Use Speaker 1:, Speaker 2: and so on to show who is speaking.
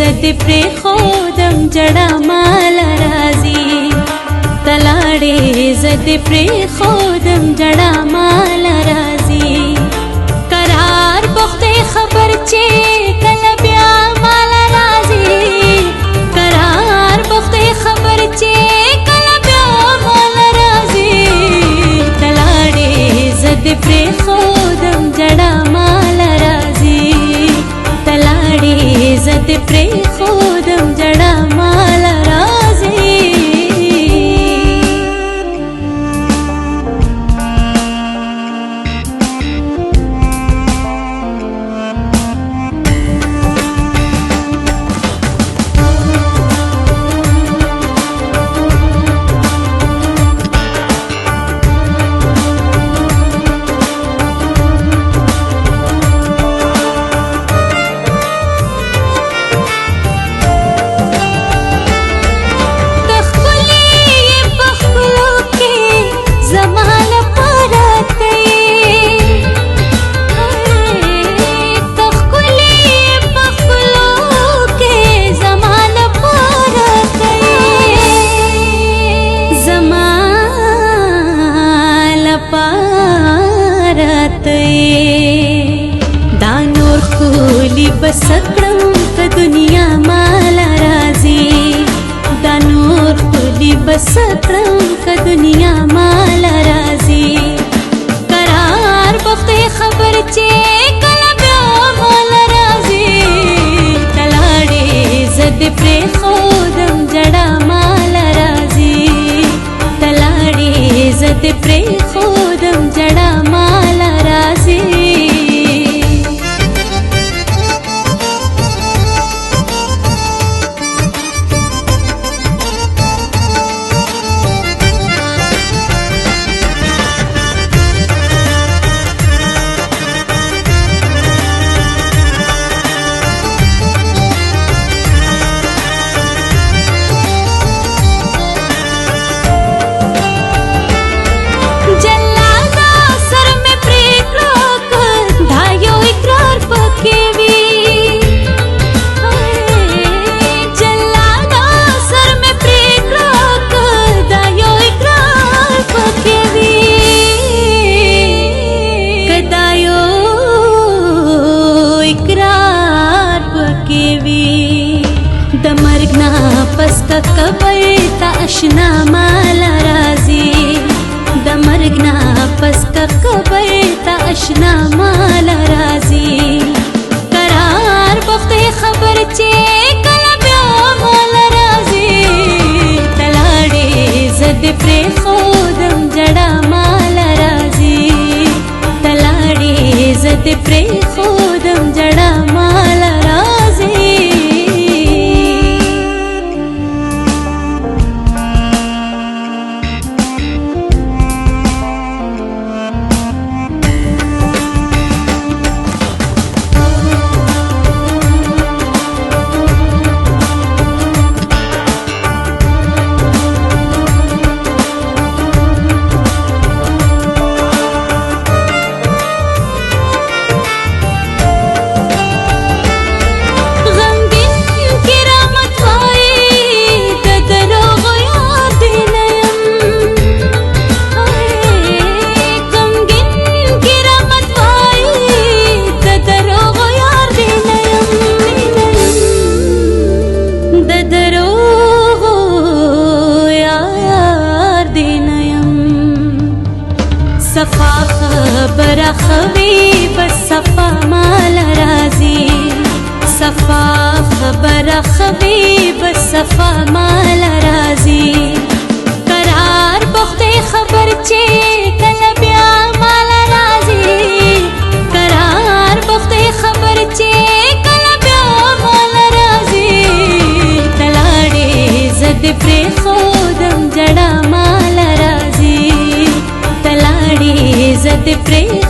Speaker 1: زد پری خودم جڑا مال رازی تلاړې زد پری خودم جڑا مال رازی قرار بخته خبر چې کله بیا مال رازی قرار بخته خبر چې کله بیا مال رازی تلاړې زد پری خودم جڑا مال رازی تلاړې زد پری خودم جڑا مال رازی دا نور خولی بسکړم که دنیا مال رازی دا نور خولی بسکړم که دنیا مال رازی قرار بخته خبر چې کله بیا مال رازی تلاړې زد پری خودم جڑا مال رازی تلاړې زد پری خودم جڑا مال رازی د مرګ نه پس کا قبر ته اشنا مال رازی د مرګ نه پس کا قبر ته اشنا مال رازی قرار بخته خبر چې کله بیا مال رازی تلاړې زد پری خودم جڑا مال رازی تلاړې زد پری خودم جڑا مال رازی صفا خبر خوی بس صفا مال رازی صفا خبر خوی بس صفا مال رازی قرار بخته خبر چې کله بیا مال رازی قرار بخته خبر چې کله بیا مال رازی تلاړې زد پری خودم جڑا مال رازی تلاړې زد پری